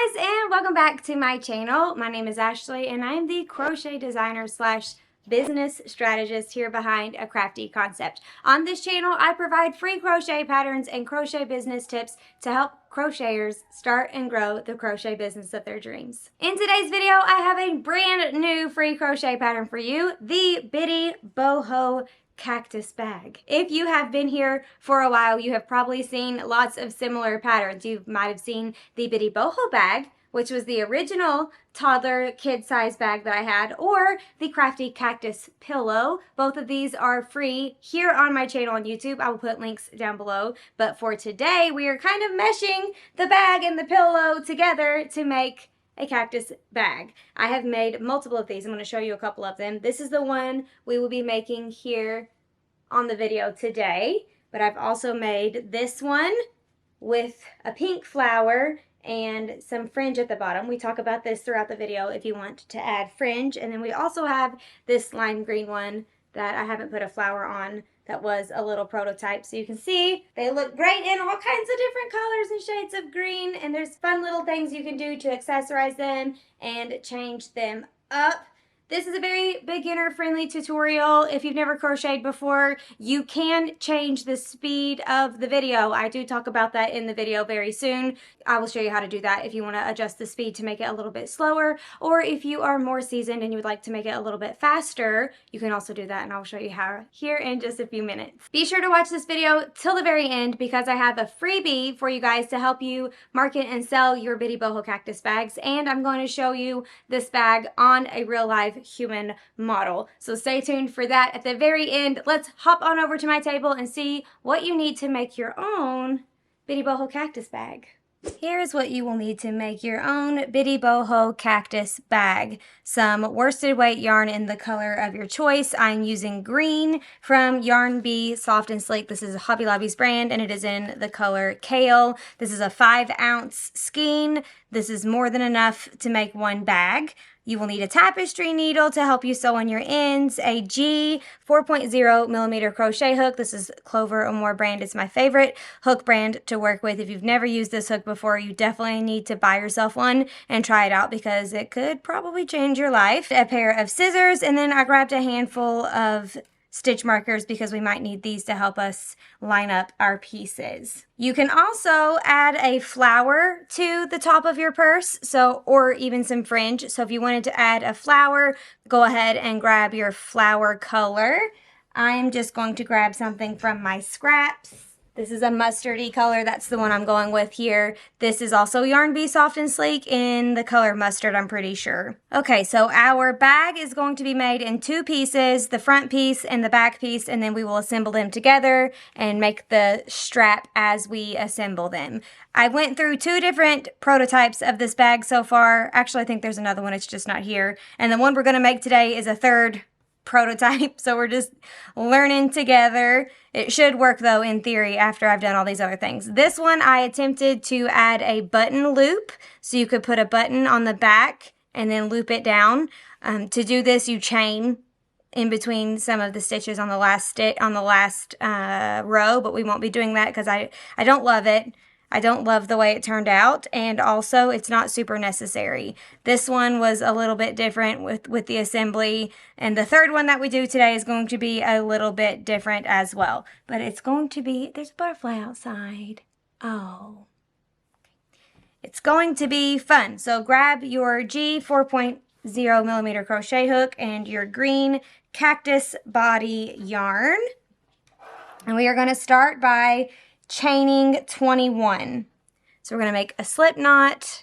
Hey guys, and welcome back to my channel. My name is Ashley and I am the crochet designer slash business strategist here behind A Crafty Concept. On this channel, I provide free crochet patterns and crochet business tips to help crocheters start and grow the crochet business of their dreams. In today's video, I have a brand new free crochet pattern for you, the Bitty Boho Cactus bag. If you have been here for a while, you have probably seen lots of similar patterns. You might have seen the Bitty Boho bag, which was the original toddler kid size bag that I had, or the Crafty Cactus pillow. Both of these are free here on my channel on YouTube. I will put links down below. But for today, we are kind of meshing the bag and the pillow together to make a cactus bag. I have made multiple of these. I'm going to show you a couple of them. This is the one we will be making here on the video today, but I've also made this one with a pink flower and some fringe at the bottom. We talk about this throughout the video if you want to add fringe. And then we also have this lime green one that I haven't put a flower on, that was a little prototype. So you can see they look great in all kinds of different colors and shades of green, and there's fun little things you can do to accessorize them and change them up. This is a very beginner friendly tutorial. If you've never crocheted before, you can change the speed of the video. I do talk about that in the video very soon. I will show you how to do that if you want to adjust the speed to make it a little bit slower, or if you are more seasoned and you would like to make it a little bit faster, you can also do that, and I'll show you how here in just a few minutes. Be sure to watch this video till the very end because I have a freebie for you guys to help you market and sell your Bitty Boho Cactus bags, and I'm going to show you this bag on a real live human model. So stay tuned for that at the very end. Let's hop on over to my table and see what you need to make your own Bitty Boho Cactus bag. Here's what you will need to make your own Bitty Boho Cactus bag. Some worsted weight yarn in the color of your choice. I'm using green from Yarn Bee Soft and Sleek. This is Hobby Lobby's brand and it is in the color Kale. This is a 5-ounce skein. This is more than enough to make one bag. You will need a tapestry needle to help you sew on your ends, a G 4.0 millimeter crochet hook. This is Clover or More brand. It's my favorite hook brand to work with. If you've never used this hook before, you definitely need to buy yourself one and try it out because it could probably change your life. A pair of scissors, and then I grabbed a handful of stitch markers because we might need these to help us line up our pieces. You can also add a flower to the top of your purse, or even some fringe. So if you wanted to add a flower, go ahead and grab your flower color. I'm just going to grab something from my scraps. This is a mustardy color. That's the one I'm going with here. This is also Yarn Bee Soft and Sleek in the color mustard, I'm pretty sure. Okay, so our bag is going to be made in 2 pieces, the front piece and the back piece, and then we will assemble them together and make the strap as we assemble them. I went through 2 different prototypes of this bag so far. Actually, I think there's another one. It's just not here. And the one we're going to make today is a 3rd prototype, so we're just learning together. It should work though in theory after I've done all these other things. This one I attempted to add a button loop, so you could put a button on the back and then loop it down. To do this, you chain in between some of the stitches on the last row, but we won't be doing that because I don't love it. I don't love the way it turned out, and also it's not super necessary. This one was a little bit different with the assembly, and the 3rd one that we do today is going to be a little bit different as well. But it's going to be, there's a butterfly outside. Oh. It's going to be fun. So grab your G 4.0 millimeter crochet hook and your green cactus body yarn. And we are going to start by chaining 21. So we're going to make a slip knot,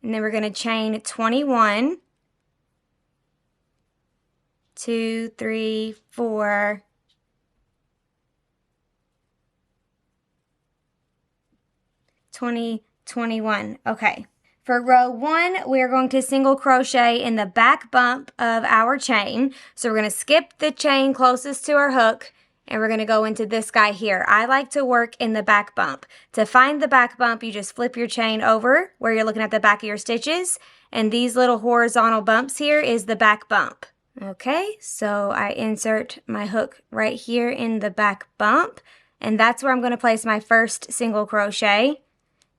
and then we're going to chain 21, 2, 3, 4, 20, 21. Okay. For row 1, we're going to single crochet in the back bump of our chain. So we're going to skip the chain closest to our hook, and we're going to go into this guy here. I like to work in the back bump. To find the back bump, you just flip your chain over where you're looking at the back of your stitches, and these little horizontal bumps here is the back bump. Okay, so I insert my hook right here in the back bump, and that's where I'm going to place my first single crochet.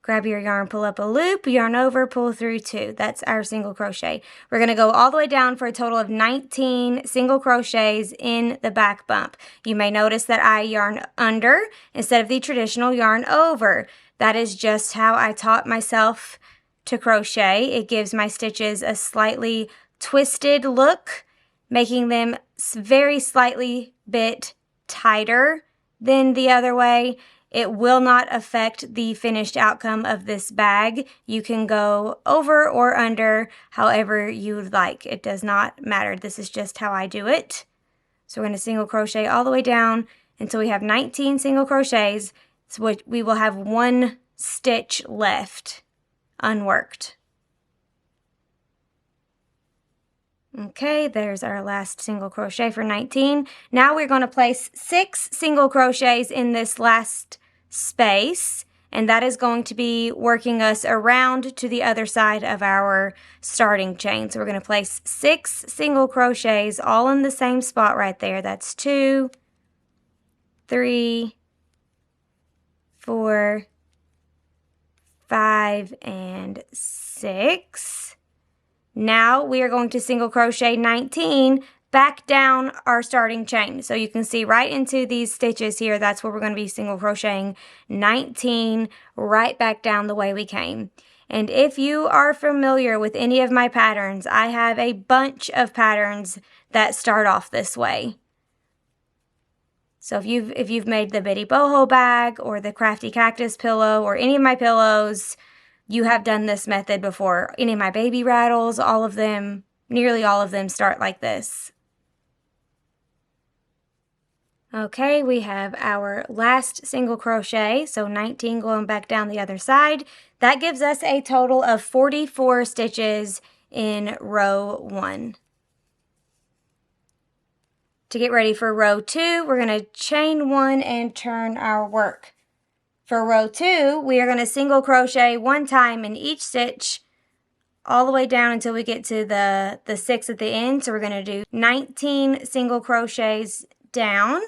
Grab your yarn, pull up a loop, yarn over, pull through 2. That's our single crochet. We're going to go all the way down for a total of 19 single crochets in the back bump. You may notice that I yarn under instead of the traditional yarn over. That is just how I taught myself to crochet. It gives my stitches a slightly twisted look, making them very slightly bit tighter than the other way. It will not affect the finished outcome of this bag. You can go over or under however you'd like. It does not matter. This is just how I do it. So we're going to single crochet all the way down until we have 19 single crochets. So we will have 1 stitch left unworked. Okay, there's our last single crochet for 19. Now we're going to place 6 single crochets in this last space, and that is going to be working us around to the other side of our starting chain. So we're going to place 6 single crochets all in the same spot right there. That's 2, 3, 4, 5, and 6. Now we are going to single crochet 19 back down our starting chain. So you can see right into these stitches here, that's where we're going to be single crocheting 19 right back down the way we came. And if you are familiar with any of my patterns, I have a bunch of patterns that start off this way. So if you've made the Bitty Boho bag or the Crafty Cactus pillow or any of my pillows, you have done this method before. Any of my baby rattles, all of them, nearly all of them start like this. Okay, we have our last single crochet, so 19 going back down the other side. That gives us a total of 44 stitches in row 1. To get ready for row 2, we're going to chain 1 and turn our work. For row 2, we are going to single crochet 1 time in each stitch all the way down until we get to the 6 at the end. So we're going to do 19 single crochets down.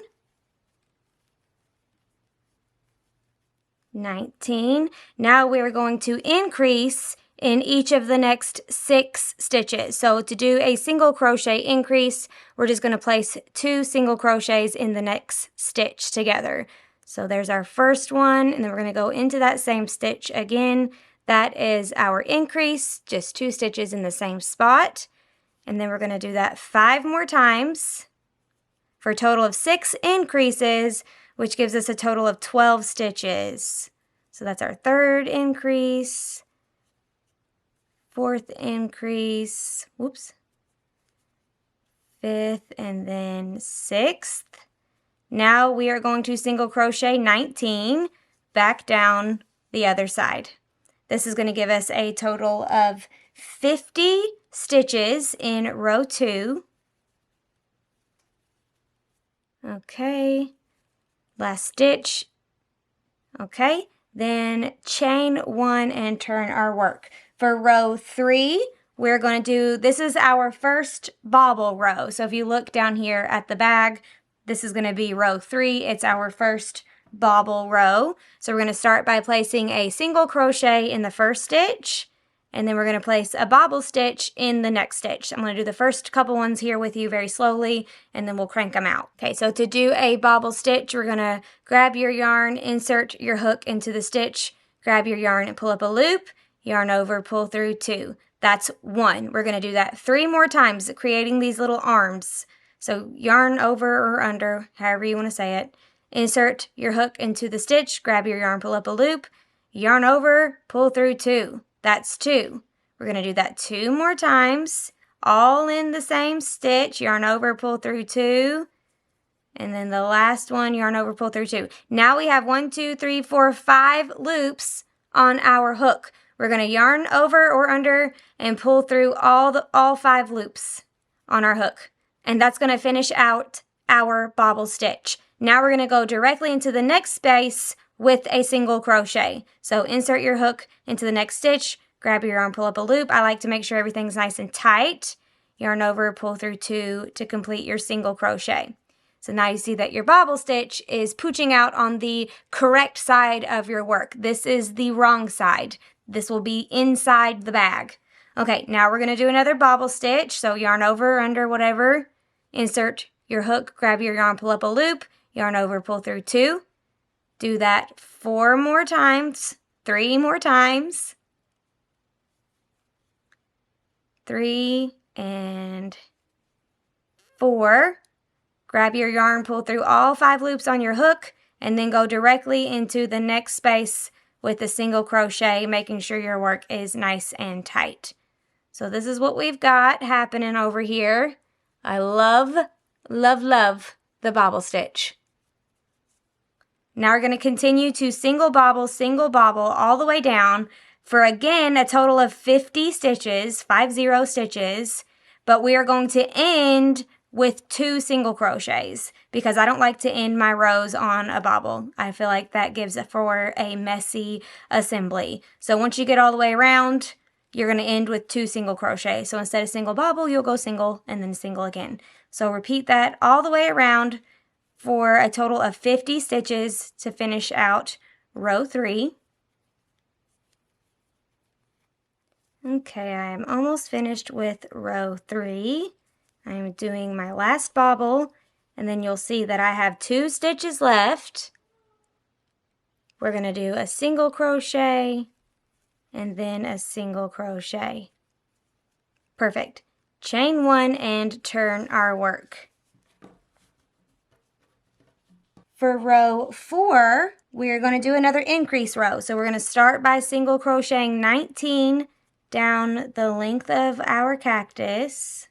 19. Now we're going to increase in each of the next 6 stitches. So to do a single crochet increase, we're just going to place 2 single crochets in the next stitch together. So there's our first one, and then we're going to go into that same stitch again. That is our increase, just 2 stitches in the same spot. And then we're going to do that 5 more times for a total of 6 increases, which gives us a total of 12 stitches. So that's our 3rd increase, 4th increase, 5th, and then 6th. Now we are going to single crochet 19 back down the other side. This is going to give us a total of 50 stitches in row 2. Okay, last stitch. Okay, then chain 1 and turn our work. For row 3, we're going to do, this is our first bobble row. So if you look down here at the bag, this is going to be row 3. It's our first bobble row. So we're going to start by placing a single crochet in the first stitch, and then we're going to place a bobble stitch in the next stitch. I'm going to do the first couple ones here with you very slowly, and then we'll crank them out. Okay, so to do a bobble stitch, we're going to grab your yarn, insert your hook into the stitch, grab your yarn and pull up a loop, yarn over, pull through 2. That's 1. We're going to do that 3 more times, creating these little arms. So yarn over or under, however you want to say it. Insert your hook into the stitch, grab your yarn, pull up a loop, yarn over, pull through 2. That's 2. We're going to do that 2 more times, all in the same stitch, yarn over, pull through 2. And then the last one, yarn over, pull through 2. Now we have 1, 2, 3, 4, 5 loops on our hook. We're going to yarn over or under and pull through all 5 loops on our hook. And that's going to finish out our bobble stitch. Now we're going to go directly into the next space with a single crochet. So insert your hook into the next stitch, grab your yarn, pull up a loop. I like to make sure everything's nice and tight. Yarn over, pull through 2 to complete your single crochet. So now you see that your bobble stitch is pooching out on the correct side of your work. This is the wrong side. This will be inside the bag. Okay, now we're going to do another bobble stitch. So yarn over, under, whatever. Insert your hook, grab your yarn, pull up a loop, yarn over, pull through 2. Do that 4 more times, 3 more times. 3 and 4. Grab your yarn, pull through all 5 loops on your hook, and then go directly into the next space with a single crochet, making sure your work is nice and tight. So this is what we've got happening over here. I love, love, love the bobble stitch. Now we're going to continue to single bobble all the way down for, again, a total of 50 stitches, 50 stitches, but we are going to end with 2 single crochets because I don't like to end my rows on a bobble. I feel like that gives it for a messy assembly. So once you get all the way around, you're going to end with 2 single crochets. So instead of single bobble, you'll go single and then single again. So repeat that all the way around for a total of 50 stitches to finish out row 3. Okay, I am almost finished with row 3. I'm doing my last bobble, and then you'll see that I have 2 stitches left. We're going to do a single crochet and then a single crochet. Perfect. Chain 1 and turn our work. For row 4, we're going to do another increase row. So we're going to start by single crocheting 19 down the length of our cactus.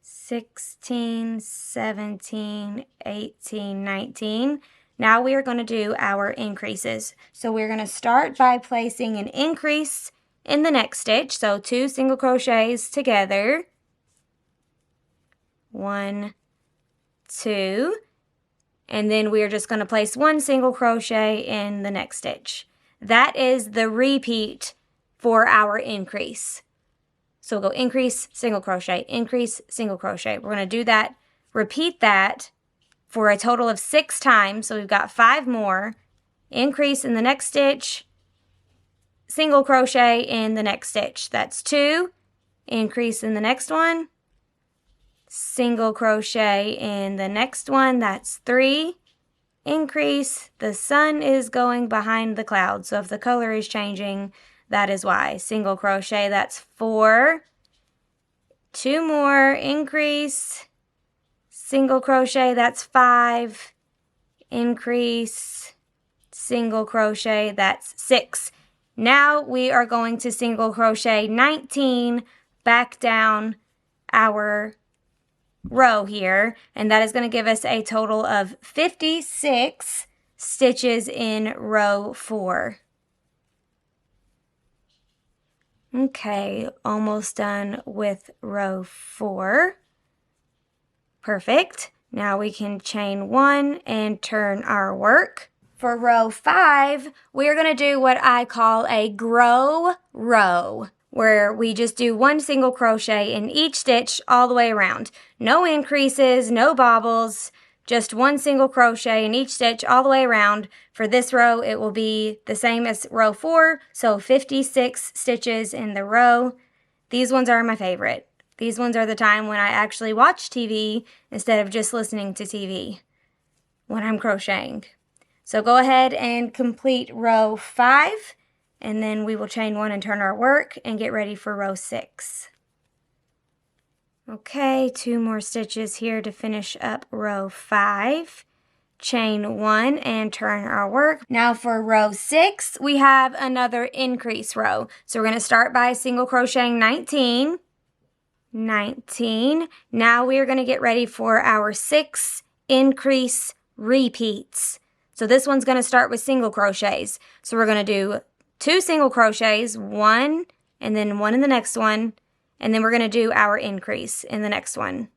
16, 17, 18, 19. Now we are going to do our increases. So we're going to start by placing an increase in the next stitch. So 2 single crochets together. 1, 2. And then we're just going to place 1 single crochet in the next stitch. That is the repeat for our increase. So we'll go increase, single crochet, increase, single crochet. We're going to do that, repeat that for a total of 6 times. So we've got 5 more. Increase in the next stitch, single crochet in the next stitch. That's 2. Increase in the next one, single crochet in the next one. That's 3. Increase. The sun is going behind the clouds. So if the color is changing, that is why. Single crochet, that's 4. 2 more, increase, single crochet, that's 5. Increase, single crochet, that's 6. Now we are going to single crochet 19 back down our row here, and that is going to give us a total of 56 stitches in row 4. Okay, almost done with row 4. Perfect. Now we can chain 1 and turn our work. For row 5, we are going to do what I call a grow row, where we just do 1 single crochet in each stitch all the way around. No increases, no bobbles, just 1 single crochet in each stitch all the way around. For this row, it will be the same as row 4, so 56 stitches in the row. These ones are my favorite. These ones are the time when I actually watch TV instead of just listening to TV when I'm crocheting. So go ahead and complete row 5, and then we will chain 1 and turn our work and get ready for row 6. Okay, 2 more stitches here to finish up row 5. Chain 1 and turn our work. Now for row 6, we have another increase row. So we're going to start by single crocheting 19. 19. Now we are going to get ready for our 6 increase repeats. So this one's going to start with single crochets. So we're going to do 2 single crochets, 1 and then 1 in the next one. And then we're going to do our increase in the next one,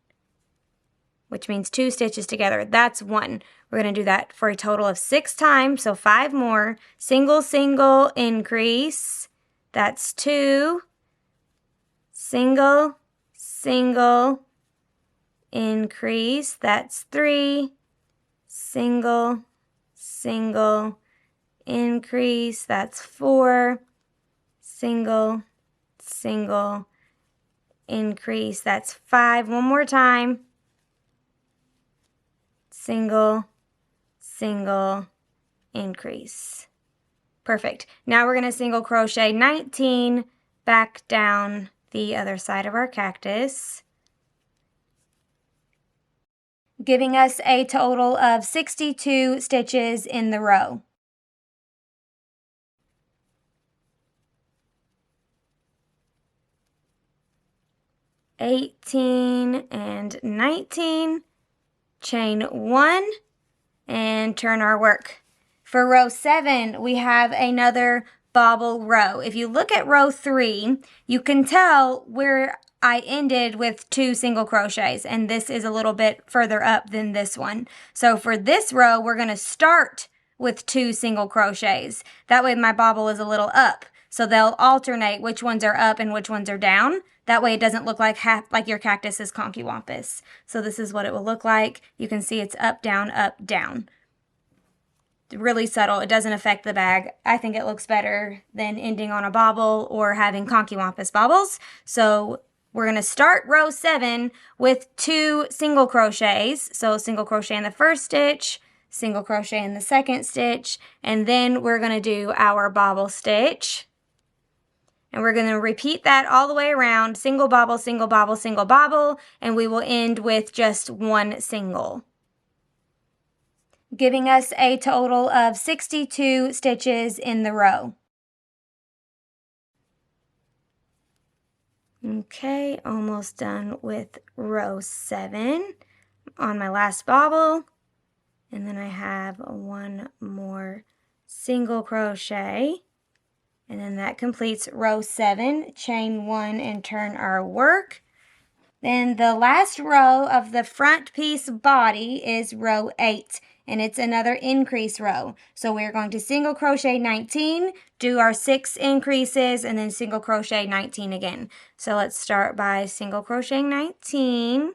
which means 2 stitches together. That's 1. We're going to do that for a total of 6 times, so 5 more. Single, single, increase. That's 2. single, single, increase, that's 3, single, single, increase, that's 4, single, single, increase, that's 5. One more time. Single, single, increase. Perfect. Now we're going to single crochet 19 back down the other side of our cactus, giving us a total of 62 stitches in the row. (18) and 19, chain 1, and turn our work. For row 7, we have another bobble row. If you look at row 3, you can tell where I ended with 2 single crochets, and this is a little bit further up than this one. So for this row, we're going to start with 2 single crochets. That way my bobble is a little up. So they'll alternate which ones are up and which ones are down. That way it doesn't look like your cactus is conky-wampus. So this is what it will look like. You can see it's up, down, down. Really subtle. It doesn't affect the bag. I think it looks better than ending on a bobble or having conky-wampus bobbles. So we're going to start row 7 with 2 single crochets. So single crochet in the first stitch, single crochet in the second stitch, and then we're going to do our bobble stitch. And we're going to repeat that all the way around, single bobble, single bobble, single bobble, and we will end with just 1 single, giving us a total of 62 stitches in the row. Okay, almost done with row 7 on my last bobble, and then I have 1 more single crochet. And then that completes row 7, chain 1 and turn our work. Then the last row of the front piece body is row 8, and it's another increase row. So we're going to single crochet 19, do our 6 increases, and then single crochet 19 again. So let's start by single crocheting 19.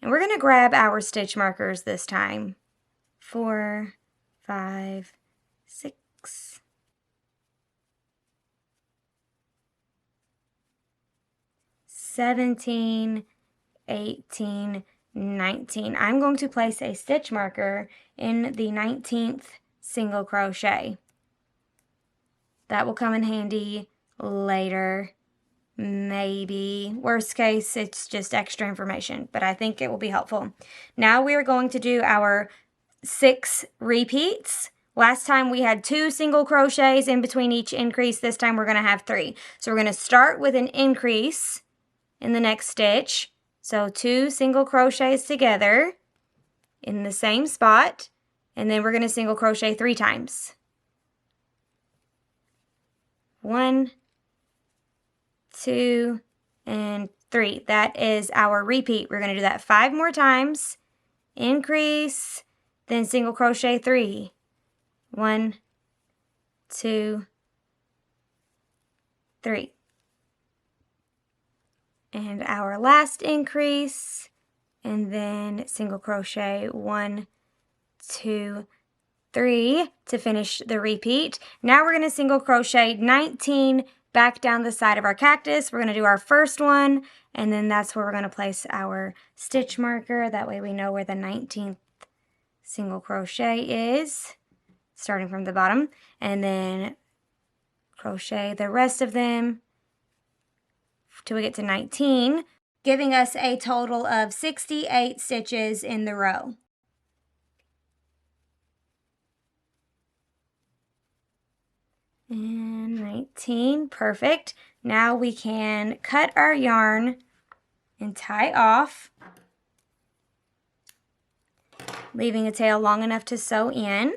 And we're going to grab our stitch markers this time. 4, 5, 6. 17, 18, 19. I'm going to place a stitch marker in the 19th single crochet. That will come in handy later, maybe. Worst case, it's just extra information, but I think it will be helpful. Now we are going to do our 6 repeats. Last time we had 2 single crochets in between each increase. This time we're going to have 3. So we're going to start with an increase in the next stitch. So 2 single crochets together in the same spot, and then we're going to single crochet 3 times. 1, 2, and 3. That is our repeat. We're going to do that 5 more times. Increase, then single crochet 3. 1, 2, 3. And our last increase, and then single crochet 1, 2, 3 to finish the repeat. Now we're going to single crochet 19 back down the side of our cactus. We're going to do our first one, and then that's where we're going to place our stitch marker. That way we know where the 19th single crochet is, starting from the bottom, and then crochet the rest of them till we get to 19, giving us a total of 68 stitches in the row. And 19, perfect. Now we can cut our yarn and tie off, leaving a tail long enough to sew in.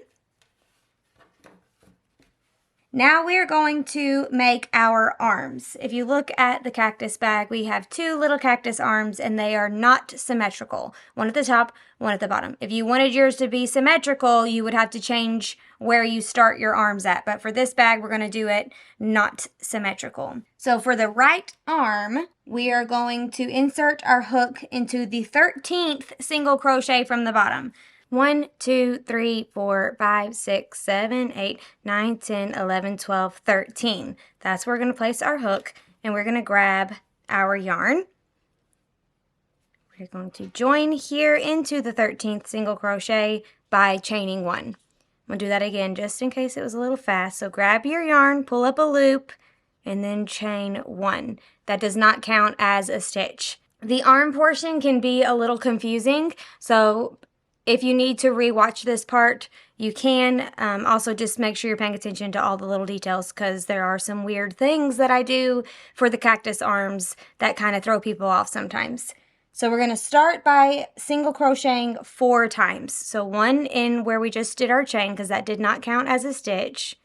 Now we are going to make our arms. If you look at the cactus bag, we have two little cactus arms and they are not symmetrical. One at the top, one at the bottom. If you wanted yours to be symmetrical, you would have to change where you start your arms at. But for this bag, we're going to do it not symmetrical. So for the right arm, we are going to insert our hook into the 13th single crochet from the bottom. 1, 2, 3, 4, 5, 6, 7, 8, 9, 10, 11, 12, 13. That's where we're going to place our hook, and we're going to grab our yarn. We're going to join here into the 13th single crochet by chaining 1. I'm going to do that again just in case it was a little fast. So grab your yarn, pull up a loop, and then chain 1. That does not count as a stitch. The arm portion can be a little confusing, so if you need to re-watch this part, you can. Also, just make sure you're paying attention to all the little details because there are some weird things that I do for the cactus arms that kind of throw people off sometimes. So we're going to start by single crocheting 4 times. So 1 in where we just did our chain because that did not count as a stitch.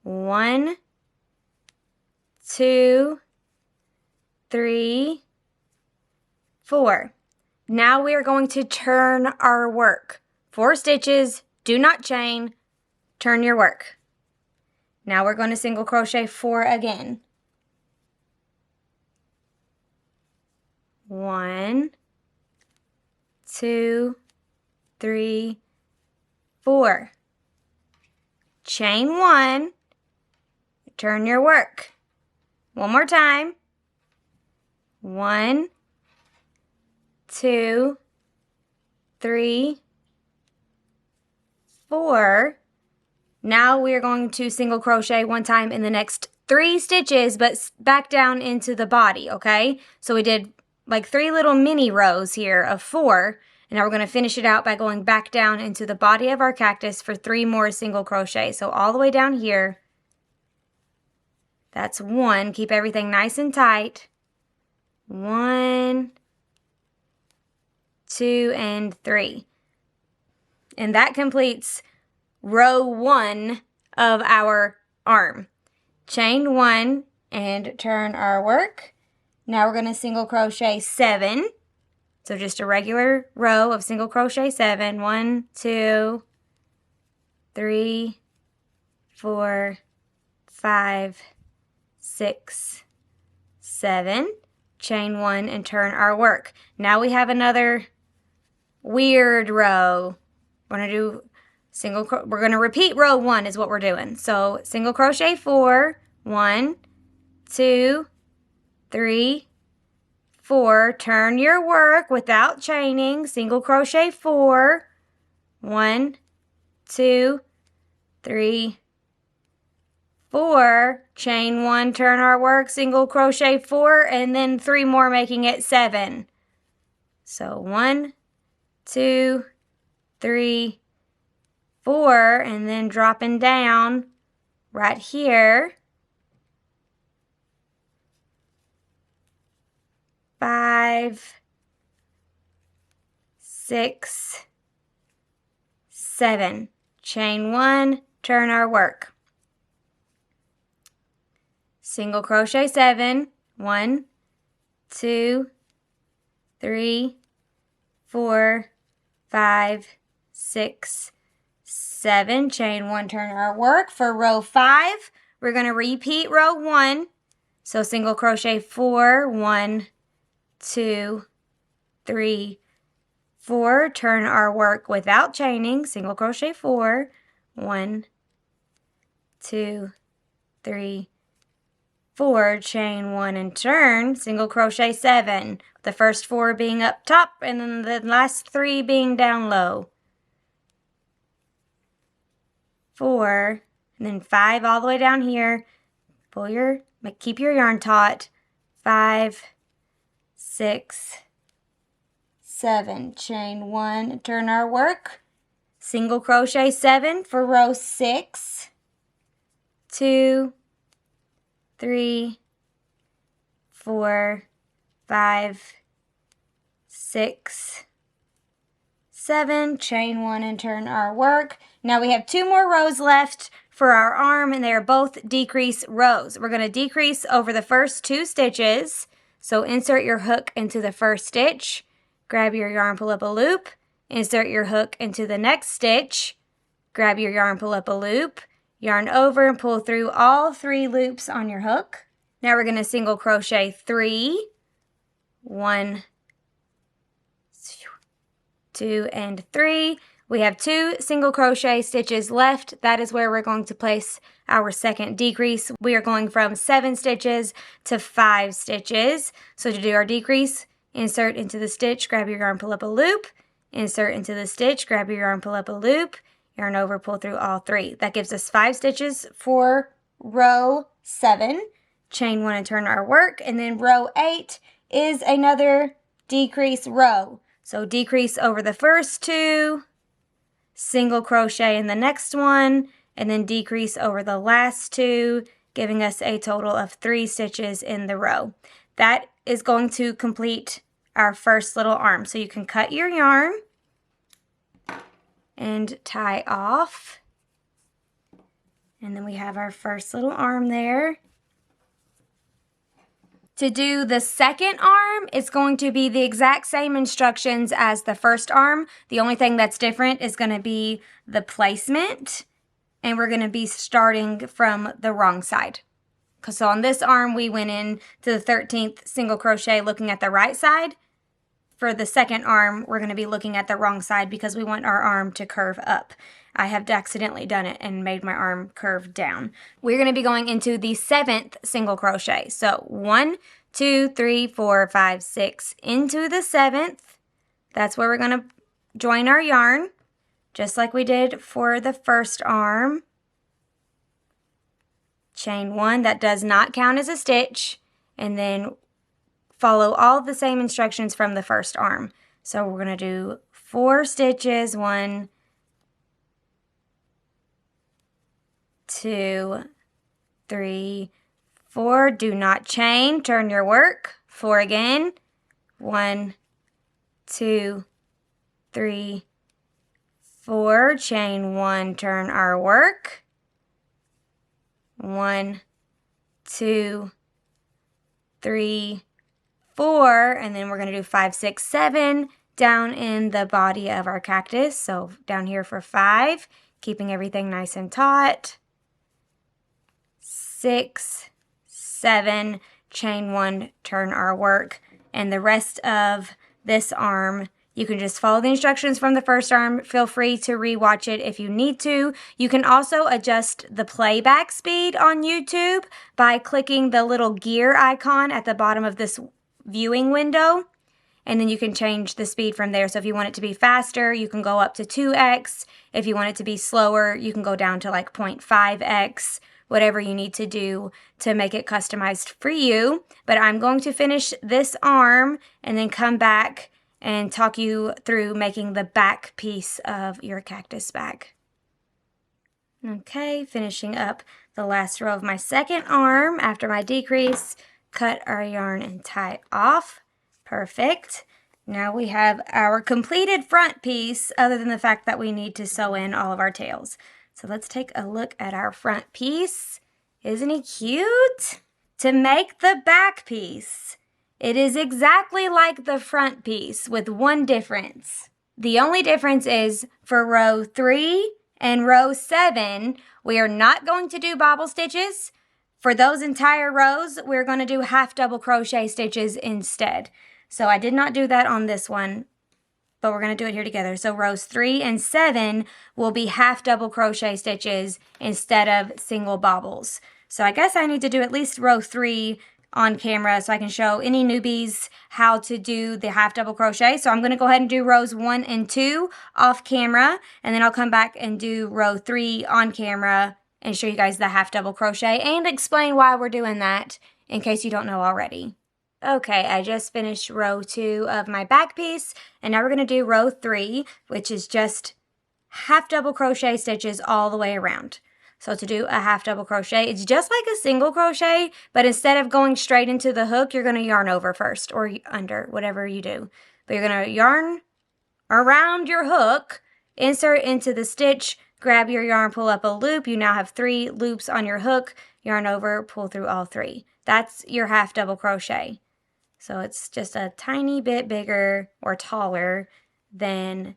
1, 2, 3, 4. Now we are going to turn our work. 4 stitches, do not chain, turn your work. Now we're going to single crochet 4 again. 1, 2, 3, 4. Chain 1, turn your work. One more time. 1, 2, 3, 4. Now we are going to single crochet 1 time in the next 3 stitches, but back down into the body, okay? So we did like 3 little mini rows here of 4, and now we're going to finish it out by going back down into the body of our cactus for 3 more single crochet. So all the way down here, that's 1. Keep everything nice and tight. 1, 2, and 3. And that completes row 1 of our arm. Chain 1 and turn our work. Now we're going to single crochet 7. So just a regular row of single crochet 7. 1, 2, 3, 4, 5, 6, 7. Chain 1 and turn our work. Now we have another weird row. We're going to do we're going to repeat row 1 is what we're doing. So single crochet 4, 1, 2, 3, 4. Turn your work without chaining. Single crochet 4, 1, 2, 3, 4. Chain 1, turn our work, single crochet 4, and then 3 more, making it 7. So 1, 2, 3, 4, and then dropping down right here. 5, 6, 7. Chain 1, turn our work. Single crochet 7, 1, 2, 3, 4, 5, 6, 7. Chain 1, turn our work. For row 5, we're going to repeat row 1. So single crochet 4, 1, 2, 3, 4. Turn our work without chaining. Single crochet 4, 1, 2, 3, 4. Chain 1 and turn. Single crochet 7. The first 4 being up top and then the last 3 being down low. 4 and then 5 all the way down here. Keep your yarn taut. 5, 6, 7. Chain 1, turn our work. Single crochet 7 for row 6. 2, 3, 4, 5, 6, 7. Chain 1 and turn our work. Now we have 2 more rows left for our arm, and they are both decrease rows. We're going to decrease over the first 2 stitches. So insert your hook into the first stitch, grab your yarn, pull up a loop, insert your hook into the next stitch, grab your yarn, pull up a loop, yarn over and pull through all 3 loops on your hook. Now we're going to single crochet 3, 1, 2, and 3. We have 2 single crochet stitches left. That is where we're going to place our second decrease. We are going from 7 stitches to 5 stitches. So to do our decrease, insert into the stitch, grab your yarn, pull up a loop, insert into the stitch, grab your yarn, pull up a loop, yarn over, pull through all 3. That gives us 5 stitches for row 7. Chain 1 and turn our work, and then row 8 is another decrease row. So decrease over the first 2, single crochet in the next one, and then decrease over the last 2, giving us a total of 3 stitches in the row. That is going to complete our first little arm. So you can cut your yarn and tie off. And then we have our first little arm there. To do the second arm, it's going to be the exact same instructions as the first arm. The only thing that's different is going to be the placement, and we're going to be starting from the wrong side. So on this arm, we went in to the 13th single crochet looking at the right side. For the second arm, we're going to be looking at the wrong side because we want our arm to curve up. I have accidentally done it and made my arm curve down. We're going to be going into the 7th single crochet. So 1, 2, 3, 4, 5, 6 into the 7th. That's where we're going to join our yarn, just like we did for the first arm. Chain 1, that does not count as a stitch, and then follow all the same instructions from the first arm. So we're going to do 4 stitches, 1, 2, 3, 4. Do not chain, turn your work. 4 again. 1, 2, 3, 4. Chain 1, turn our work. 1, 2, 3, 4, and then we're going to do 5, 6, 7 down in the body of our cactus. So down here for 5, keeping everything nice and taut. 6, 7, chain 1, turn our work, and the rest of this arm, you can just follow the instructions from the first arm. Feel free to rewatch it if you need to. You can also adjust the playback speed on YouTube by clicking the little gear icon at the bottom of this viewing window, and then you can change the speed from there. So if you want it to be faster, you can go up to 2x. If you want it to be slower, you can go down to like 0.5x, whatever you need to do to make it customized for you. But I'm going to finish this arm and then come back and talk you through making the back piece of your cactus bag. Okay, finishing up the last row of my second arm after my decrease. Cut our yarn and tie off. Perfect. Now we have our completed front piece, other than the fact that we need to sew in all of our tails. So let's take a look at our front piece. Isn't he cute? To make the back piece, it is exactly like the front piece with one difference. The only difference is for row 3 and row 7, we are not going to do bobble stitches. For those entire rows, we're going to do half double crochet stitches instead. So I did not do that on this one, but we're going to do it here together. So rows 3 and 7 will be half double crochet stitches instead of single bobbles. So I guess I need to do at least row 3 on camera so I can show any newbies how to do the half double crochet. So I'm going to go ahead and do rows 1 and 2 off camera, and then I'll come back and do row 3 on camera and show you guys the half double crochet and explain why we're doing that in case you don't know already. Okay, I just finished row 2 of my back piece, and now we're going to do row 3, which is just half double crochet stitches all the way around. So to do a half double crochet, it's just like a single crochet, but instead of going straight into the hook, you're going to yarn over first, or under, whatever you do. But you're going to yarn around your hook, insert into the stitch, grab your yarn, pull up a loop. You now have 3 loops on your hook, yarn over, pull through all 3. That's your half double crochet. So it's just a tiny bit bigger or taller than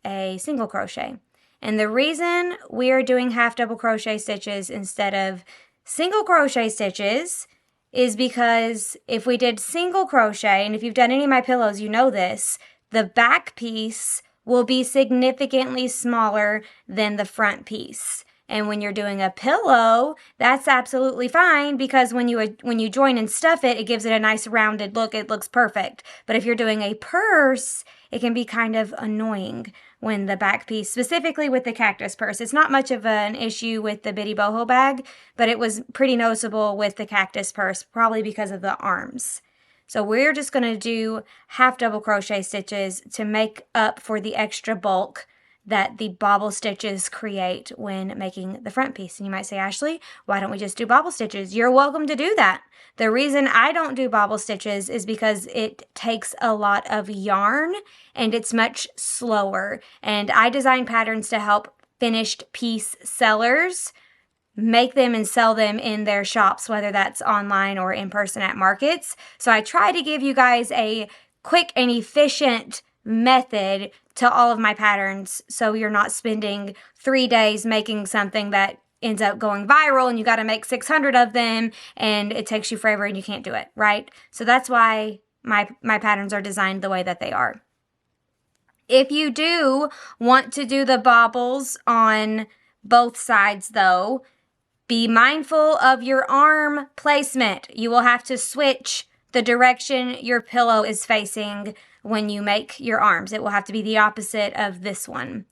a single crochet. And the reason we are doing half double crochet stitches instead of single crochet stitches is because if we did single crochet, and if you've done any of my pillows, you know this, the back piece will be significantly smaller than the front piece. And when you're doing a pillow, that's absolutely fine because when you join and stuff it, it gives it a nice rounded look. It looks perfect. But if you're doing a purse, it can be kind of annoying when the back piece, specifically with the cactus purse. It's not much of an issue with the bitty boho bag, but it was pretty noticeable with the cactus purse, probably because of the arms. So we're just going to do half double crochet stitches to make up for the extra bulk that the bobble stitches create when making the front piece. And you might say, Ashley, why don't we just do bobble stitches? You're welcome to do that. The reason I don't do bobble stitches is because it takes a lot of yarn and it's much slower. And I design patterns to help finished piece sellers make them and sell them in their shops, whether that's online or in person at markets. So I try to give you guys a quick and efficient method to all of my patterns so you're not spending 3 days making something that ends up going viral and you got to make 600 of them and it takes you forever and you can't do it, right? So that's why my patterns are designed the way that they are. If you do want to do the bobbles on both sides though, be mindful of your arm placement. You will have to switch the direction your pillow is facing when you make your arms. It will have to be the opposite of this one.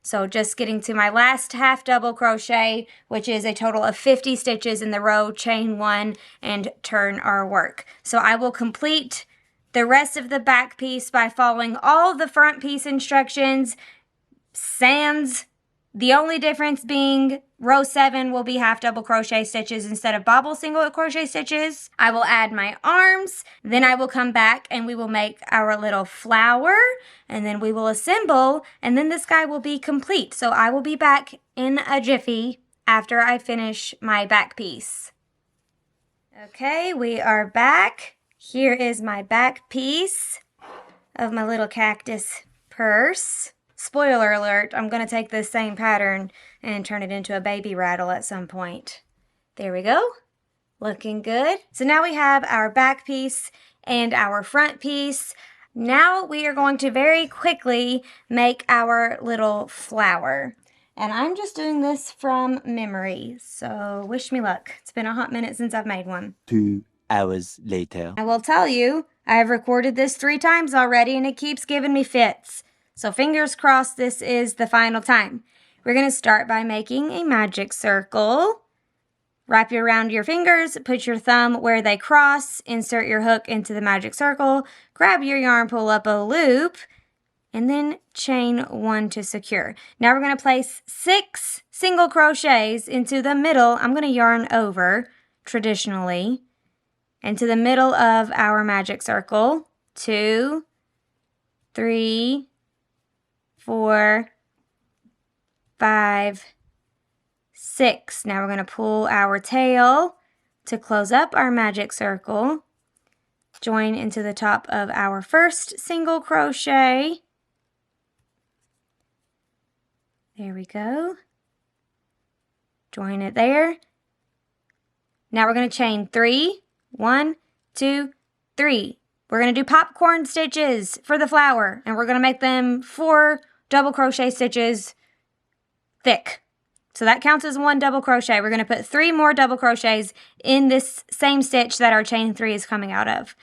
So just getting to my last half double crochet, which is a total of 50 stitches in the row, chain 1, and turn our work. So I will complete the rest of the back piece by following all the front piece instructions, sans the only difference being row 7 will be half double crochet stitches instead of bobble single crochet stitches. I will add my arms, then I will come back and we will make our little flower, and then we will assemble, and then this guy will be complete. So I will be back in a jiffy after I finish my back piece. Okay, we are back. Here is my back piece of my little cactus purse. Spoiler alert, I'm going to take this same pattern and turn it into a baby rattle at some point. There we go. Looking good. So now we have our back piece and our front piece. Now we are going to very quickly make our little flower. And I'm just doing this from memory, so wish me luck. It's been a hot minute since I've made one. 2 hours later. I will tell you, I have recorded this 3 times already and it keeps giving me fits. So fingers crossed this is the final time. We're going to start by making a magic circle. Wrap it around your fingers, put your thumb where they cross, insert your hook into the magic circle, grab your yarn, pull up a loop, and then chain 1 to secure. Now we're going to place 6 single crochets into the middle. I'm going to yarn over traditionally into the middle of our magic circle. 2, 3, 4, 5, 6. Now we're going to pull our tail to close up our magic circle. Join into the top of our first single crochet. There we go. Join it there. Now we're going to chain 3. 1, 2, 3. We're going to do popcorn stitches for the flower, and we're going to make them 4 double crochet stitches thick. So that counts as 1 double crochet. We're going to put 3 more double crochets in this same stitch that our chain 3 is coming out of.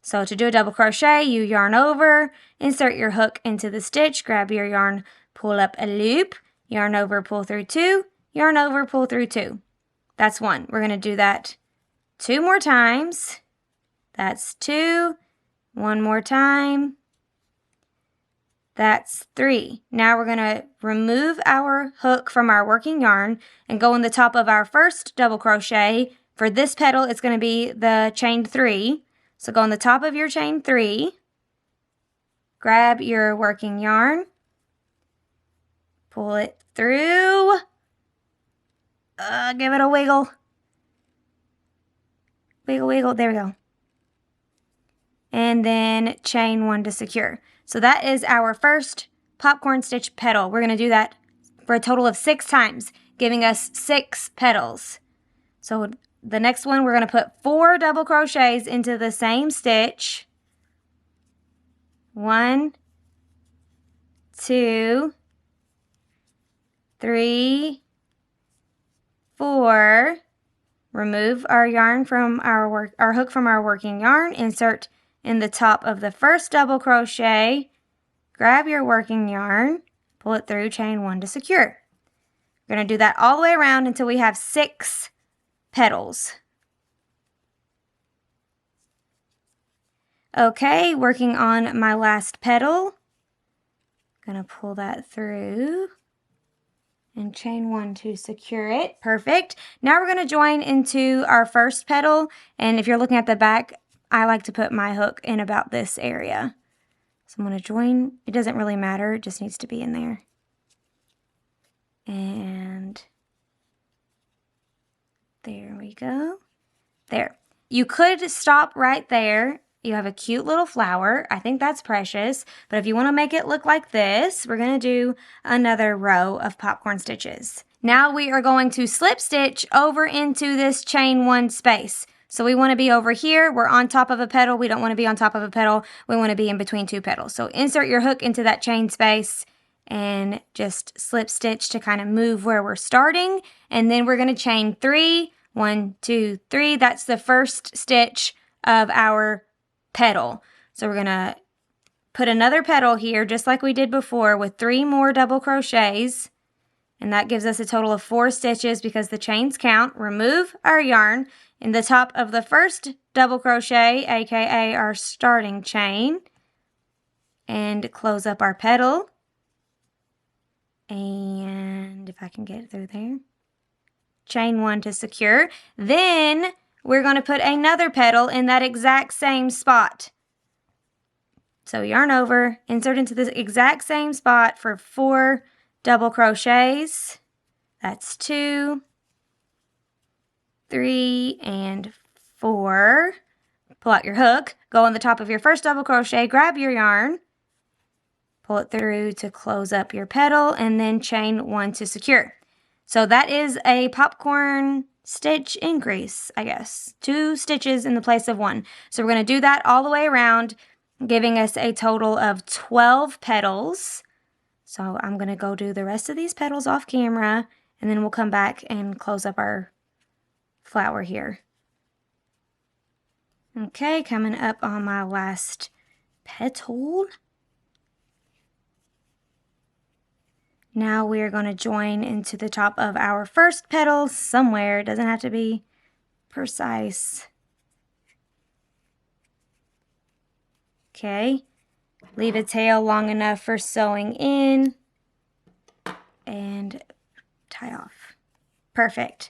So to do a double crochet, you yarn over, insert your hook into the stitch, grab your yarn, pull up a loop, yarn over, pull through 2, yarn over, pull through 2. That's 1. We're going to do that 2 more times. That's 2. 1 more time. That's 3. Now we're going to remove our hook from our working yarn and go in the top of our first double crochet. For this petal, it's going to be the chain 3. So go on the top of your chain 3. Grab your working yarn. Pull it through. Give it a wiggle. Wiggle, wiggle. There we go. And then chain 1 to secure. So that is our first popcorn stitch petal. We're going to do that for a total of 6 times, giving us 6 petals. So the next one, we're going to put 4 double crochets into the same stitch. 1, 2, 3, 4. Remove our yarn from our hook from our working yarn. Insert in the top of the first double crochet. Grab your working yarn, pull it through, chain 1 to secure. We're going to do that all the way around until we have 6 petals. Okay, working on my last petal. Gonna pull that through and chain 1 to secure it. Perfect. Now we're gonna join into our first petal, and if you're looking at the back, I like to put my hook in about this area. So I'm gonna join. It doesn't really matter, it just needs to be in there. And there we go. There. You could stop right there. You have a cute little flower. I think that's precious. But if you want to make it look like this, we're going to do another row of popcorn stitches. Now we are going to slip stitch over into this chain 1 space. So we want to be over here. We're on top of a petal. We don't want to be on top of a petal. We want to be in between 2 petals. So insert your hook into that chain space and just slip stitch to kind of move where we're starting. And then we're going to chain 3. 1, 2, 3. That's the first stitch of our petal. So we're going to put another petal here just like we did before with 3 more double crochets, and that gives us a total of 4 stitches because the chains count. Remove our yarn in the top of the first double crochet, aka our starting chain, and close up our petal. And if I can get it through there, chain 1 to secure. Then we're going to put another petal in that exact same spot. So yarn over, insert into the exact same spot for 4 double crochets. That's 2, 3, and 4. Pull out your hook, go on the top of your first double crochet, grab your yarn, pull it through to close up your petal, and then chain 1 to secure. So that is a popcorn stitch increase, I guess. 2 stitches in the place of 1. So we're going to do that all the way around, giving us a total of 12 petals. So I'm going to go do the rest of these petals off camera, and then we'll come back and close up our flower here. Okay, coming up on my last petal. Now we are going to join into the top of our first petal somewhere. It doesn't have to be precise. Okay, leave a tail long enough for sewing in and tie off. Perfect.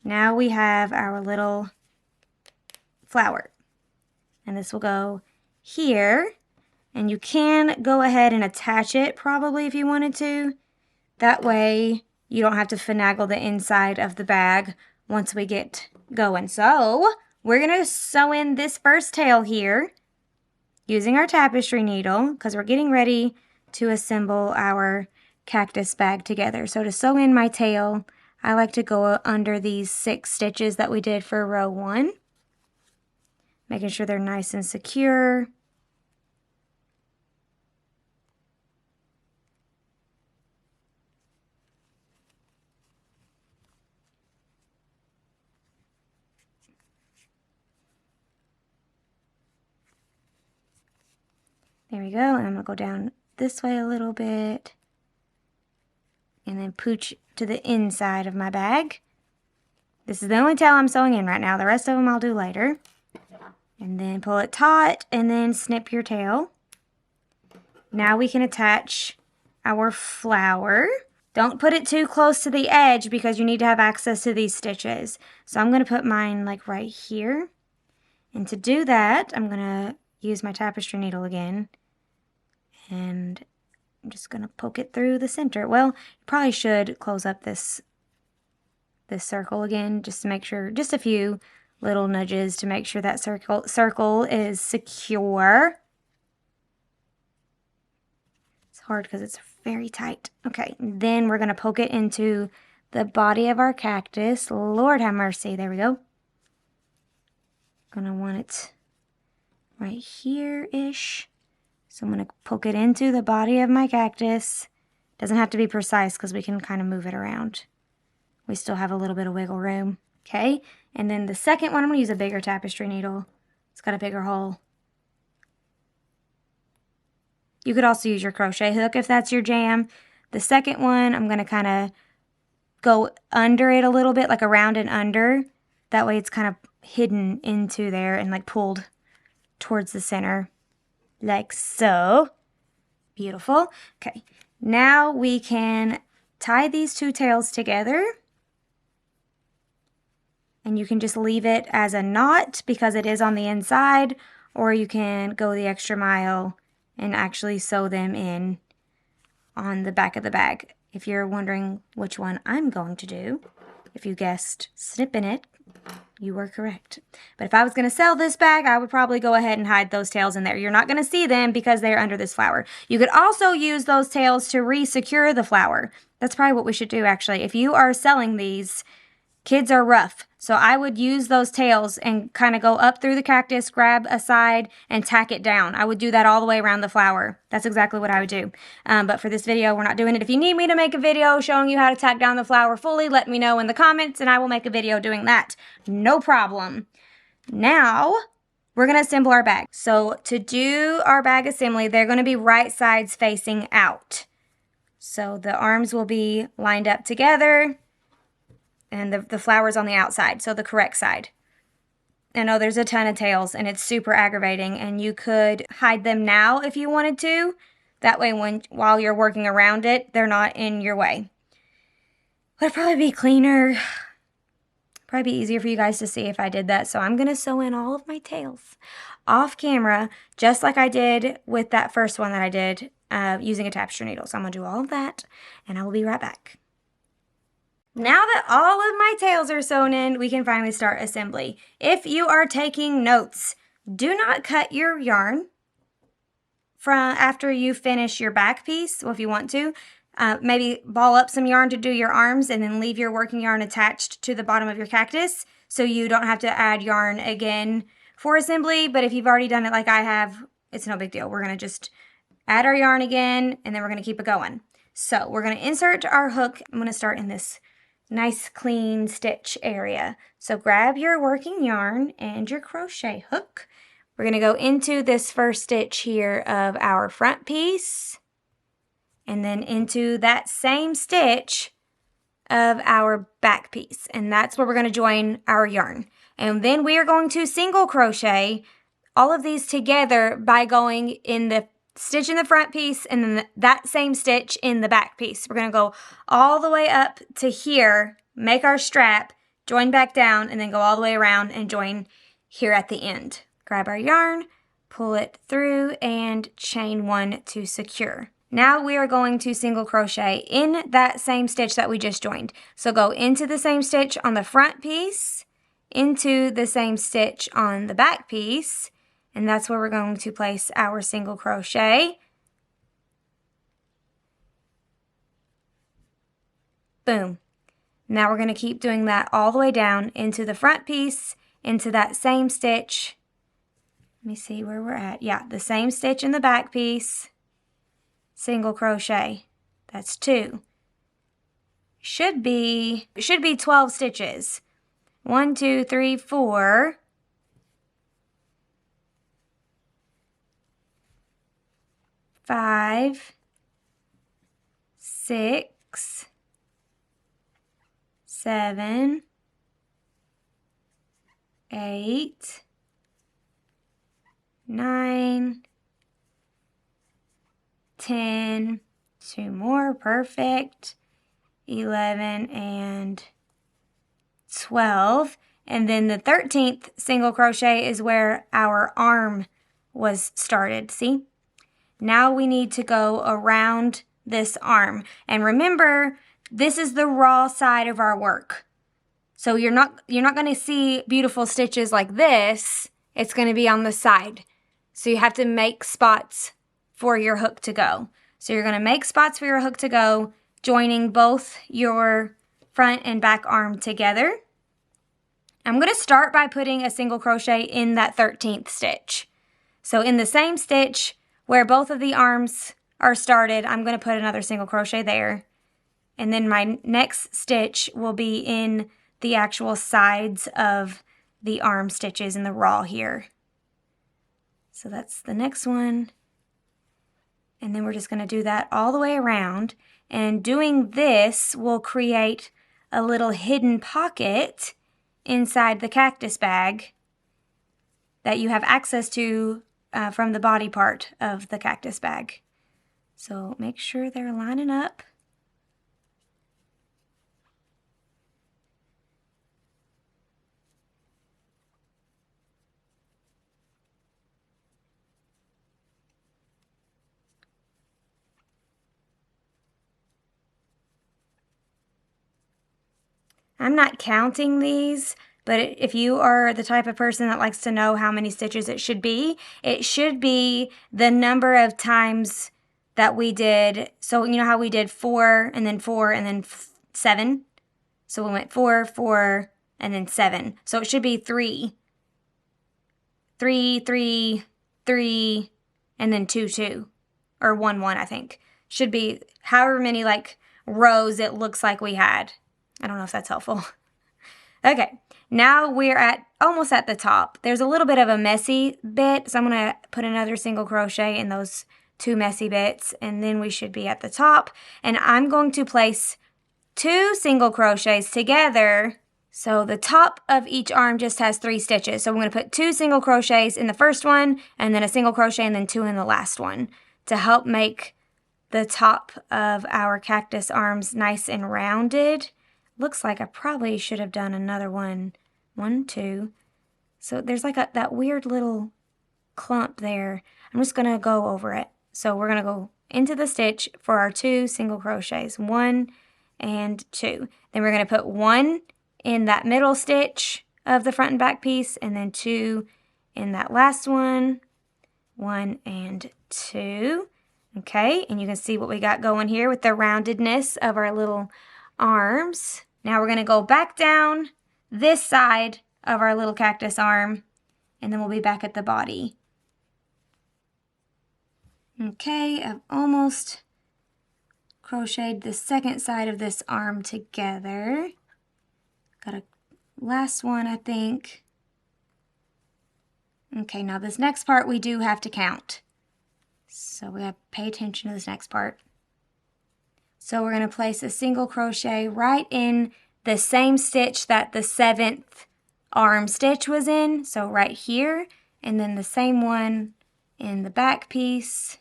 Now we have our little flower, and this will go here, and you can go ahead and attach it probably if you wanted to. That way you don't have to finagle the inside of the bag once we get going. So we're going to sew in this first tail here using our tapestry needle because we're getting ready to assemble our cactus bag together. So to sew in my tail, I like to go under these 6 stitches that we did for row 1, making sure they're nice and secure. There we go, and I'm going to go down this way a little bit and then pooch to the inside of my bag. This is the only tail I'm sewing in right now. The rest of them I'll do later. And then pull it taut and then snip your tail. Now we can attach our flower. Don't put it too close to the edge because you need to have access to these stitches. So I'm going to put mine like right here. And to do that, I'm going to use my tapestry needle again and I'm just going to poke it through the center. Well, you probably should close up this circle again, just to make sure, just a few little nudges to make sure that circle is secure. It's hard because it's very tight. Okay, then we're going to poke it into the body of our cactus. Lord have mercy. There we go. Gonna want it right here-ish. So I'm going to poke it into the body of my cactus. Doesn't have to be precise because we can kind of move it around. We still have a little bit of wiggle room. Okay, and then the second one, I'm going to use a bigger tapestry needle. It's got a bigger hole. You could also use your crochet hook if that's your jam. The second one, I'm going to kind of go under it a little bit, like around and under. That way it's kind of hidden into there and like pulled towards the center, like so. Beautiful. Okay, now we can tie these two tails together. And you can just leave it as a knot because it is on the inside, or you can go the extra mile and actually sew them in on the back of the bag. If you're wondering which one I'm going to do, if you guessed snipping it, you were correct. But if I was going to sell this bag, I would probably go ahead and hide those tails in there. You're not going to see them because they're under this flower. You could also use those tails to re-secure the flower. That's probably what we should do, actually. If you are selling these, kids are rough. So I would use those tails and kind of go up through the cactus, grab a side, and tack it down. I would do that all the way around the flower. That's exactly what I would do. But for this video, we're not doing it. If you need me to make a video showing you how to tack down the flower fully, let me know in the comments, and I will make a video doing that. No problem. Now, we're going to assemble our bag. So to do our bag assembly, they're going to be right sides facing out. So the arms will be lined up together, and the flower's on the outside, so the correct side. I know there's a ton of tails, and it's super aggravating, and you could hide them now if you wanted to. That way, while you're working around it, they're not in your way. Would probably be cleaner. Probably be easier for you guys to see if I did that, so I'm going to sew in all of my tails off camera, just like I did with that first one that I did using a tapestry needle. So I'm going to do all of that, and I will be right back. Now that all of my tails are sewn in, we can finally start assembly. If you are taking notes, do not cut your yarn from after you finish your back piece. Well, if you want to, maybe ball up some yarn to do your arms and then leave your working yarn attached to the bottom of your cactus so you don't have to add yarn again for assembly. But if you've already done it like I have, it's no big deal. We're going to just add our yarn again, and then we're going to keep it going. So we're going to insert our hook. I'm going to start in this nice clean stitch area. So grab your working yarn and your crochet hook. We're going to go into this first stitch here of our front piece, and then into that same stitch of our back piece, and that's where we're going to join our yarn. And then we are going to single crochet all of these together by going in the stitch in the front piece and then that same stitch in the back piece. We're going to go all the way up to here, make our strap, join back down, and then go all the way around and join here at the end. Grab our yarn, pull it through, and chain one to secure. Now we are going to single crochet in that same stitch that we just joined. So go into the same stitch on the front piece, into the same stitch on the back piece, and that's where we're going to place our single crochet. Boom. Now we're going to keep doing that all the way down into the front piece, into that same stitch. Let me see where we're at. Yeah, the same stitch in the back piece, single crochet. That's 2. Should be 12 stitches. 1, 2, 3, 4. 5, 6, 7, 8, 9, 10, 2 more, perfect, 11, and 12. And then the 13th single crochet is where our arm was started, see? Now we need to go around this arm. And remember, this is the raw side of our work. So you're not going to see beautiful stitches like this. It's going to be on the side. So you have to make spots for your hook to go. So you're going to make spots for your hook to go, joining both your front and back arm together. I'm going to start by putting a single crochet in that 13th stitch. So in the same stitch where both of the arms are started, I'm going to put another single crochet there. And then my next stitch will be in the actual sides of the arm stitches in the raw here. So that's the next one. And then we're just going to do that all the way around. And doing this will create a little hidden pocket inside the cactus bag that you have access to from the body part of the cactus bag. So make sure they're lining up. I'm not counting these, but if you are the type of person that likes to know how many stitches it should be the number of times that we did. So you know how we did 4 and then 4 and then 7? So we went 4, 4, and then 7. So it should be 3. 3, 3, 3, and then 2, 2. Or 1, 1, I think. Should be however many like rows it looks like we had. I don't know if that's helpful. Okay, now we're almost at the top. There's a little bit of a messy bit, so I'm going to put another single crochet in those 2 messy bits, and then we should be at the top. And I'm going to place 2 single crochets together. So the top of each arm just has 3 stitches. So I'm going to put 2 single crochets in the first one, and then a single crochet, and then 2 in the last one to help make the top of our cactus arms nice and rounded. Looks like I probably should have done another one. 1, 2. So there's like that weird little clump there. I'm just going to go over it. So we're going to go into the stitch for our 2 single crochets. 1 and 2. Then we're going to put 1 in that middle stitch of the front and back piece, and then 2 in that last one. 1 and 2. Okay, and you can see what we got going here with the roundedness of our little arms. Now we're going to go back down this side of our little cactus arm, and then we'll be back at the body. Okay, I've almost crocheted the second side of this arm together. Got a last one, I think. Okay, now this next part we do have to count. So we have to pay attention to this next part. So we're going to place a single crochet right in the same stitch that the 7th arm stitch was in. So right here, and then the same one in the back piece,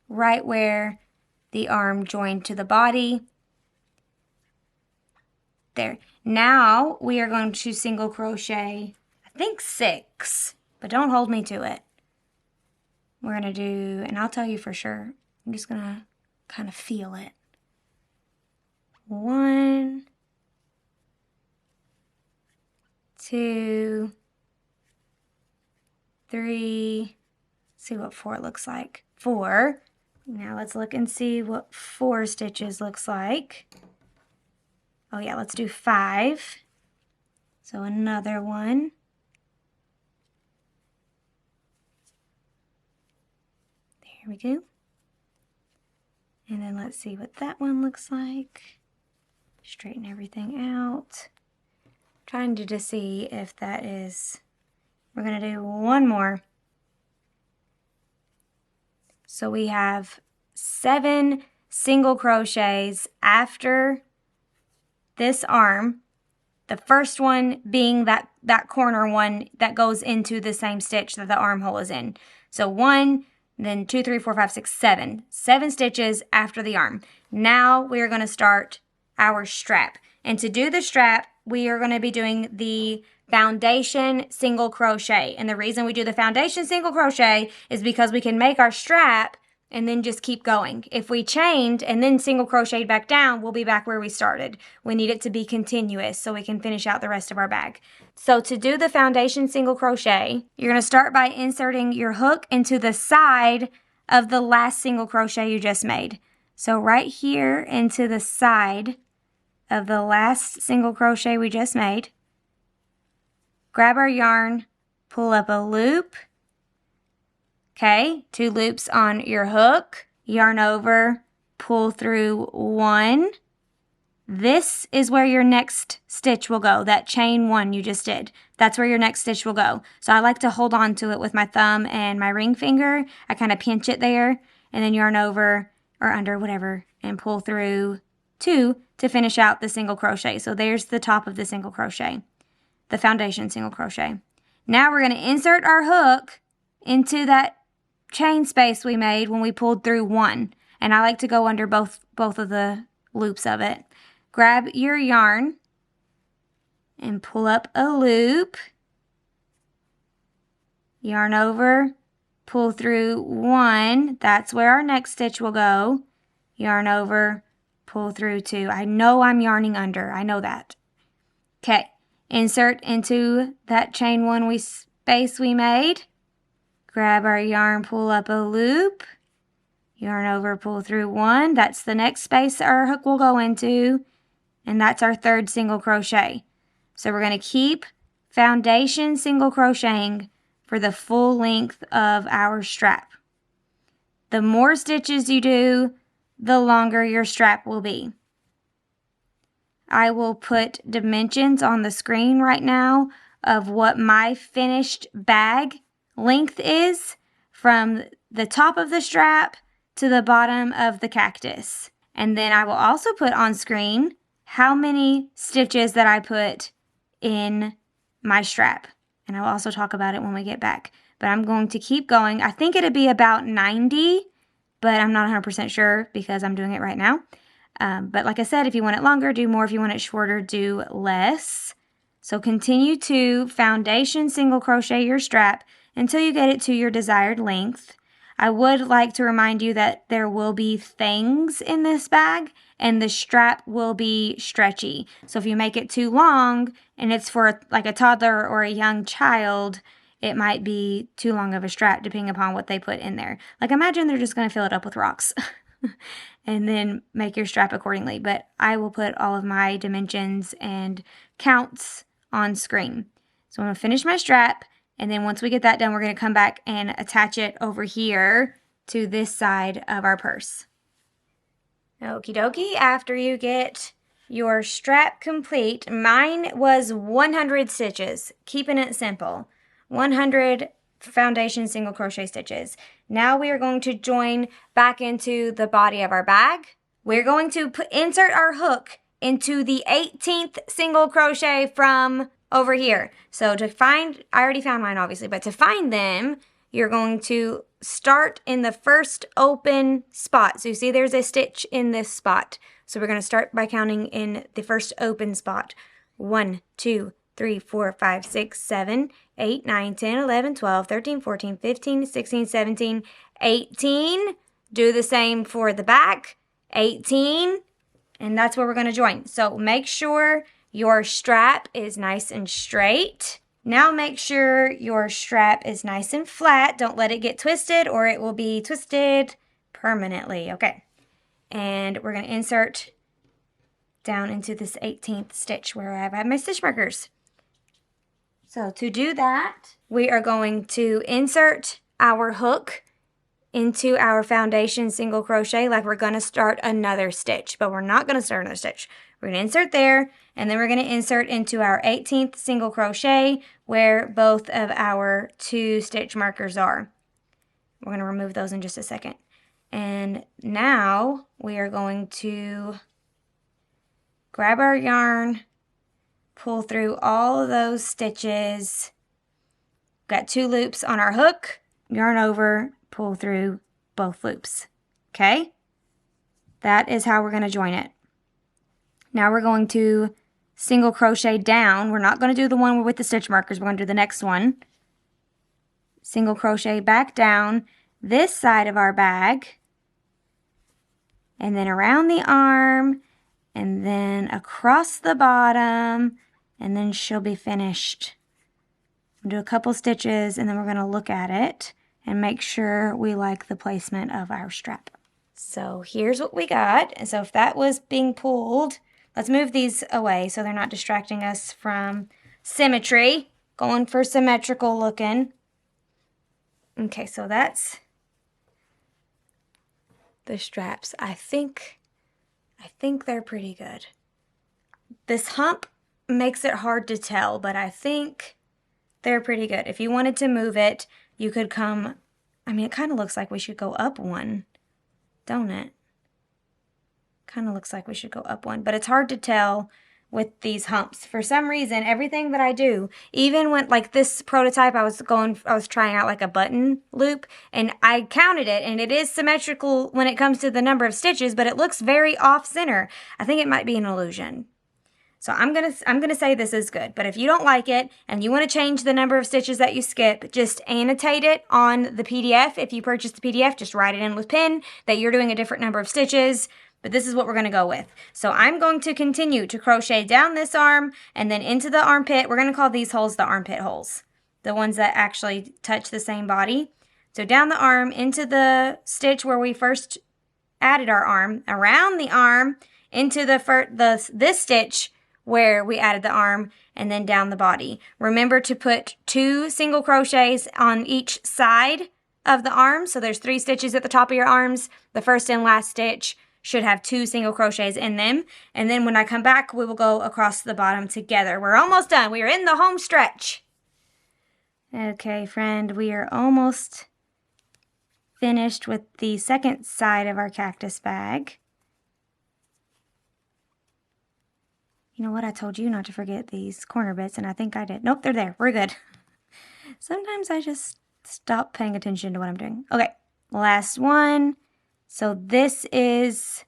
right where the arm joined to the body. There. Now we are going to single crochet, I think 6, but don't hold me to it. We're going to do, and I'll tell you for sure, I'm just going to kind of feel it. 1, 2, 3, see what 4 looks like. 4. Now let's look and see what 4 stitches looks like. Oh yeah, let's do 5. So another one. There we go. And then let's see what that one looks like. Straighten everything out. Trying to just see if that is, we're going to do one more. So we have 7 single crochets after this arm. The first one being that corner one that goes into the same stitch that the armhole is in. So 1, then 2, 3, 4, 5, 6, 7. 7 stitches after the arm. Now we are going to start our strap. And to do the strap, we are going to be doing the foundation single crochet. And the reason we do the foundation single crochet is because we can make our strap and then just keep going. If we chained and then single crocheted back down, we'll be back where we started. We need it to be continuous so we can finish out the rest of our bag. So to do the foundation single crochet, you're going to start by inserting your hook into the side of the last single crochet you just made. So right here into the side of the last single crochet we just made, grab our yarn, pull up a loop. Okay, 2 loops on your hook, yarn over, pull through 1. This is where your next stitch will go, that chain 1 you just did. That's where your next stitch will go. So I like to hold on to it with my thumb and my ring finger. I kind of pinch it there and then yarn over or under, whatever, and pull through 2 to finish out the single crochet. So there's the top of the single crochet, the foundation single crochet. Now we're going to insert our hook into that chain space we made when we pulled through 1, and I like to go under both of the loops of it. Grab your yarn and pull up a loop, yarn over, pull through 1. That's where our next stitch will go. Yarn over, pull through 2. I know I'm yarning under, I know that. Okay, insert into that chain 1 space we made. Grab our yarn, pull up a loop, yarn over, pull through 1. That's the next space our hook will go into, and that's our 3rd single crochet. So we're going to keep foundation single crocheting for the full length of our strap. The more stitches you do, the longer your strap will be. I will put dimensions on the screen right now of what my finished bag length is from the top of the strap to the bottom of the cactus. And then I will also put on screen how many stitches that I put in my strap. And I will also talk about it when we get back. But I'm going to keep going. I think it'd be about 90, but I'm not 100% sure because I'm doing it right now. But like I said, if you want it longer, do more. If you want it shorter, do less. So continue to foundation single crochet your strap until you get it to your desired length. I would like to remind you that there will be things in this bag and the strap will be stretchy. So if you make it too long and it's for like a toddler or a young child, it might be too long of a strap depending upon what they put in there. Like imagine they're just going to fill it up with rocks and then make your strap accordingly. But I will put all of my dimensions and counts on screen. So I'm going to finish my strap. And then once we get that done, we're going to come back and attach it over here to this side of our purse. Okie dokie, after you get your strap complete, mine was 100 stitches, keeping it simple. 100 foundation single crochet stitches. Now we are going to join back into the body of our bag. We're going to insert our hook into the 18th single crochet from over here. So to find, I already found mine obviously, but to find them, you're going to start in the first open spot. So you see there's a stitch in this spot. So we're going to start by counting in the first open spot. 1, 2, 3, 4, 5, 6, 7, 8, 9, 10, 11, 12, 13, 14, 15, 16, 17, 18. Do the same for the back. 18. And that's where we're going to join. So make sure your strap is nice and straight. Now make sure your strap is nice and flat. Don't let it get twisted or it will be twisted permanently. Okay. And we're going to insert down into this 18th stitch where I've had my stitch markers. So to do that, we are going to insert our hook into our foundation single crochet like we're going to start another stitch, but we're not going to start another stitch. We're going to insert there, and then we're going to insert into our 18th single crochet where both of our 2 stitch markers are. We're going to remove those in just a second. And now we are going to grab our yarn, pull through all of those stitches. Got 2 loops on our hook, yarn over, pull through both loops. Okay? That is how we're going to join it. Now we're going to single crochet down. We're not going to do the one with the stitch markers. We're going to do the next one. Single crochet back down, this side of our bag, and then around the arm, and then across the bottom, and then she'll be finished. We'll do a couple stitches, and then we're going to look at it and make sure we like the placement of our strap. So here's what we got. And so if that was being pulled, let's move these away so they're not distracting us from symmetry. Going for symmetrical looking. Okay, so that's the straps. I think they're pretty good. This hump makes it hard to tell, but I think they're pretty good. If you wanted to move it, you could come, I mean, it kind of looks like we should go up one, don't it? Kind of looks like we should go up one, but it's hard to tell with these humps. For some reason, everything that I do, even when, like this prototype, I was trying out like a button loop, and I counted it, and it is symmetrical when it comes to the number of stitches, but it looks very off center. I think it might be an illusion. So I'm gonna say this is good, but if you don't like it and you want to change the number of stitches that you skip, just annotate it on the PDF. If you purchase the PDF, just write it in with pen that you're doing a different number of stitches, but this is what we're gonna go with. So I'm going to continue to crochet down this arm and then into the armpit. We're gonna call these holes the armpit holes, the ones that actually touch the same body. So down the arm into the stitch where we first added our arm, around the arm into this stitch where we added the arm, and then down the body. Remember to put 2 single crochets on each side of the arm. So there's 3 stitches at the top of your arms. The first and last stitch should have 2 single crochets in them. And then when I come back, we will go across the bottom together. We're almost done. We are in the home stretch. Okay, friend, we are almost finished with the second side of our cactus bag. You know what? I told you not to forget these corner bits, and I think I did. Nope, they're there. We're good. Sometimes I just stop paying attention to what I'm doing. Okay, last one. So this is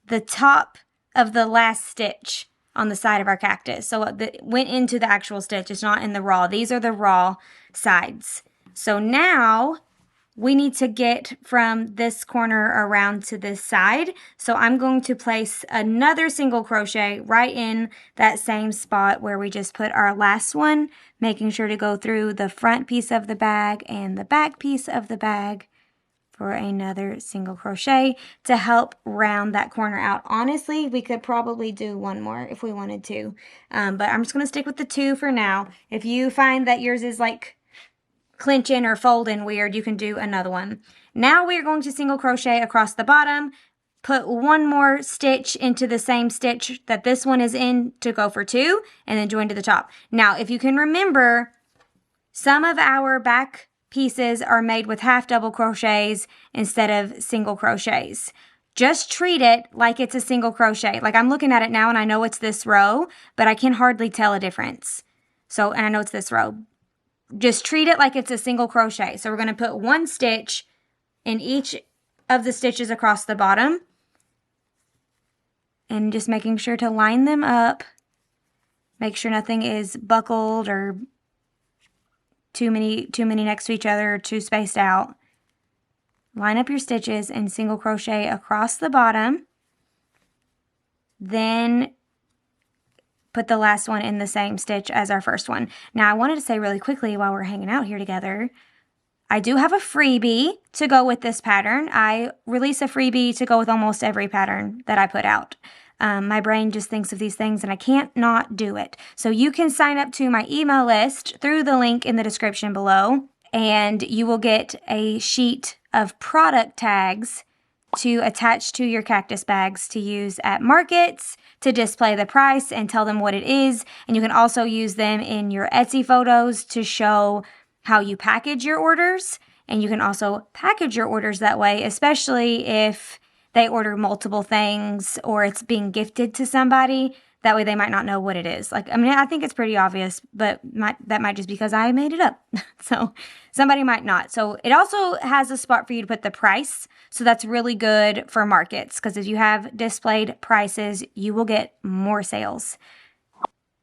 the top of the last stitch on the side of our cactus. So it went into the actual stitch. It's not in the raw. These are the raw sides. So now we need to get from this corner around to this side. So I'm going to place another single crochet right in that same spot where we just put our last one, making sure to go through the front piece of the bag and the back piece of the bag for another single crochet to help round that corner out. Honestly, we could probably do one more if we wanted to, but I'm just going to stick with the 2 for now. If you find that yours is like clinching or folding weird, you can do another one. Now we're going to single crochet across the bottom, put 1 more stitch into the same stitch that this one is in to go for 2, and then join to the top. Now, if you can remember, some of our back pieces are made with half double crochets instead of single crochets. Just treat it like it's a single crochet. Like I'm looking at it now and I know it's this row, but I can hardly tell a difference. So, and I know it's this row. Just treat it like it's a single crochet. So we're going to put 1 stitch in each of the stitches across the bottom, and just making sure to line them up. Make sure nothing is buckled or too many next to each other or too spaced out. Line up your stitches and single crochet across the bottom. Then put the last one in the same stitch as our first one. Now I wanted to say really quickly while we're hanging out here together, I do have a freebie to go with this pattern. I release a freebie to go with almost every pattern that I put out. My brain just thinks of these things and I can't not do it. So you can sign up to my email list through the link in the description below, and you will get a sheet of product tags to attach to your cactus bags to use at markets to display the price and tell them what it is. And you can also use them in your Etsy photos to show how you package your orders. And you can also package your orders that way, especially if they order multiple things or it's being gifted to somebody. That way they might not know what it is. Like, I mean, I think it's pretty obvious, but that might just be because I made it up. So somebody might not. So it also has a spot for you to put the price. So that's really good for markets, because if you have displayed prices, you will get more sales.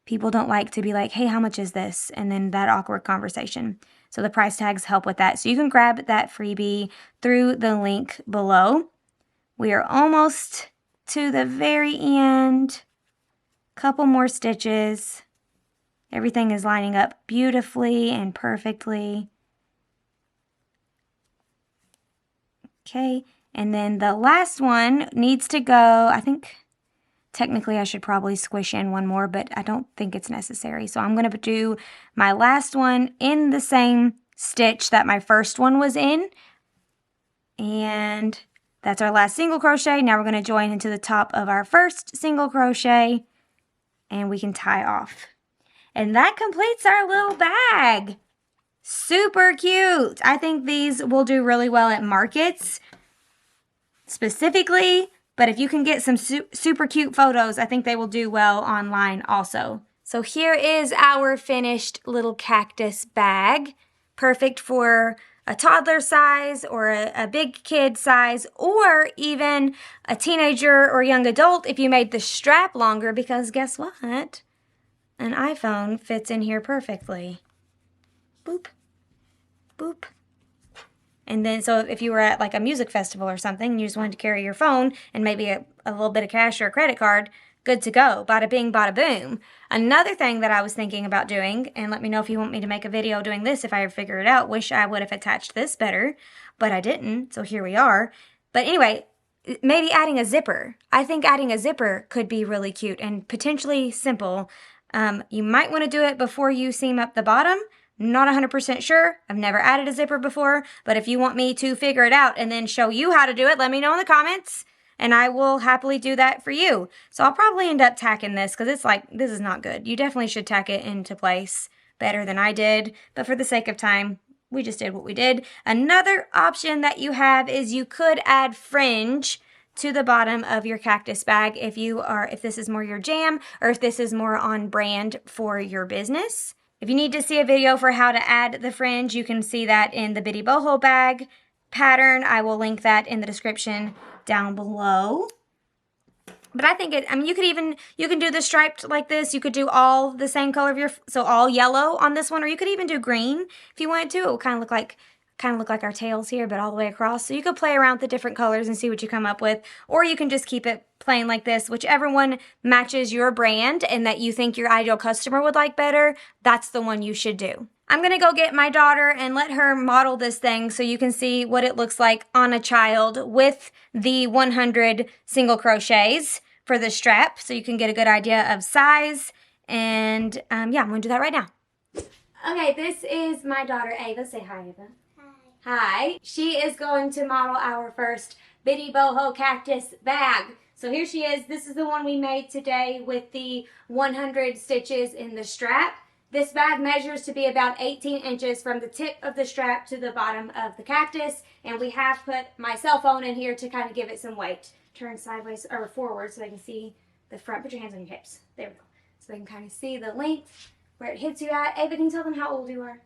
People don't like to be like, hey, how much is this? And then that awkward conversation. So the price tags help with that. So you can grab that freebie through the link below. We are almost to the very end. Couple more stitches. Everything is lining up beautifully and perfectly. Okay, and then the last one needs to go, I think technically I should probably squish in one more, but I don't think it's necessary. So I'm going to do my last one in the same stitch that my first one was in. And that's our last single crochet. Now we're going to join into the top of our first single crochet and we can tie off. And that completes our little bag. Super cute. I think these will do really well at markets specifically, but if you can get some super cute photos, I think they will do well online also. So here is our finished little cactus bag. Perfect for a toddler size or a big kid size, or even a teenager or young adult if you made the strap longer, because guess what? An iPhone fits in here perfectly. Boop. Boop. And then, so if you were at like a music festival or something, and you just wanted to carry your phone and maybe a little bit of cash or a credit card, good to go. Bada bing, bada boom. Another thing that I was thinking about doing, and let me know if you want me to make a video doing this if I ever figure it out. Wish I would have attached this better, but I didn't, so here we are. But anyway, maybe adding a zipper. I think adding a zipper could be really cute and potentially simple. You might want to do it before you seam up the bottom. Not 100% sure. I've never added a zipper before, but if you want me to figure it out and then show you how to do it, let me know in the comments, and I will happily do that for you. So I'll probably end up tacking this because it's like, this is not good. You definitely should tack it into place better than I did, but for the sake of time, we just did what we did. Another option that you have is you could add fringe to the bottom of your cactus bag if this is more your jam or if this is more on brand for your business. If you need to see a video for how to add the fringe, you can see that in the Bitty Boho bag pattern. I will link that in the description down below. But I think you can do the striped like this. You could do all the same color of so all yellow on this one, or you could even do green if you wanted to. It will kind of look like our tails here, but all the way across. So you could play around with the different colors and see what you come up with, or you can just keep it plain like this. Whichever one matches your brand and that you think your ideal customer would like better, that's the one you should do. I'm gonna go get my daughter and let her model this thing so you can see what it looks like on a child with the 100 single crochets for the strap, so you can get a good idea of size. And yeah, I'm gonna do that right now. Okay, this is my daughter Ava. Say hi, Ava. Hi. She is going to model our first Bitty Boho Cactus bag. So here she is. This is the one we made today with the 100 stitches in the strap. This bag measures to be about 18 inches from the tip of the strap to the bottom of the cactus. And we have put my cell phone in here to kind of give it some weight. Turn sideways or forward so they can see the front. Put your hands on your hips. There we go. So they can kind of see the length, where it hits you at. Ava, can you tell them how old you are?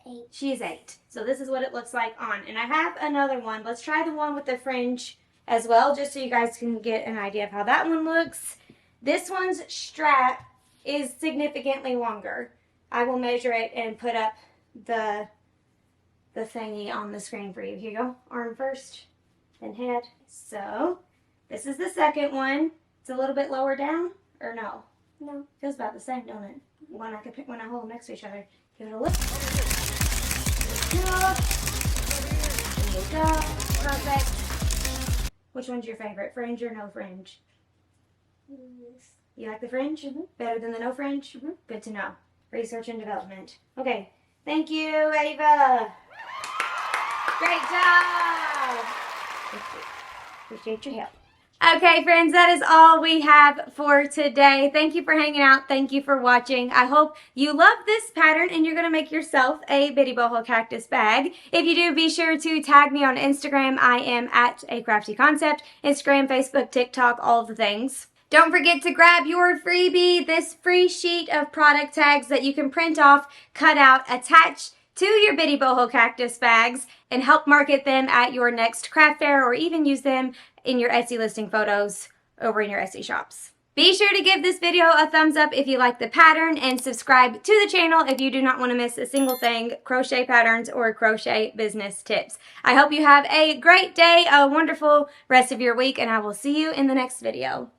8. She is 8. So this is what it looks like on. And I have another one. Let's try the one with the fringe as well, just so you guys can get an idea of how that one looks. This one's strap is significantly longer. I will measure it and put up the thingy on the screen for you. Here you go. Arm first, then head. So this is the second one. It's a little bit lower down, or no? No. Feels about the same, don't it? When I hold them next to each other. Give it a look. There you go. Perfect. Which one's your favorite? Fringe or no fringe? You like the fringe? Better than the no fringe? Good to know. Research and development. Okay. Thank you, Ava. Great job. Appreciate your help. Okay, friends, that is all we have for today. Thank you for hanging out. Thank you for watching. I hope you love this pattern and you're going to make yourself a Bitty Boho Cactus bag. If you do, be sure to tag me on Instagram. I am at A Crafty Concept. Instagram, Facebook, TikTok, all of the things. Don't forget to grab your freebie, this free sheet of product tags that you can print off, cut out, attach to your Bitty Boho Cactus bags, and help market them at your next craft fair, or even use them in your Etsy listing photos over in your Etsy shops. Be sure to give this video a thumbs up if you like the pattern and subscribe to the channel if you do not want to miss a single thing, crochet patterns or crochet business tips. I hope you have a great day, a wonderful rest of your week, and I will see you in the next video.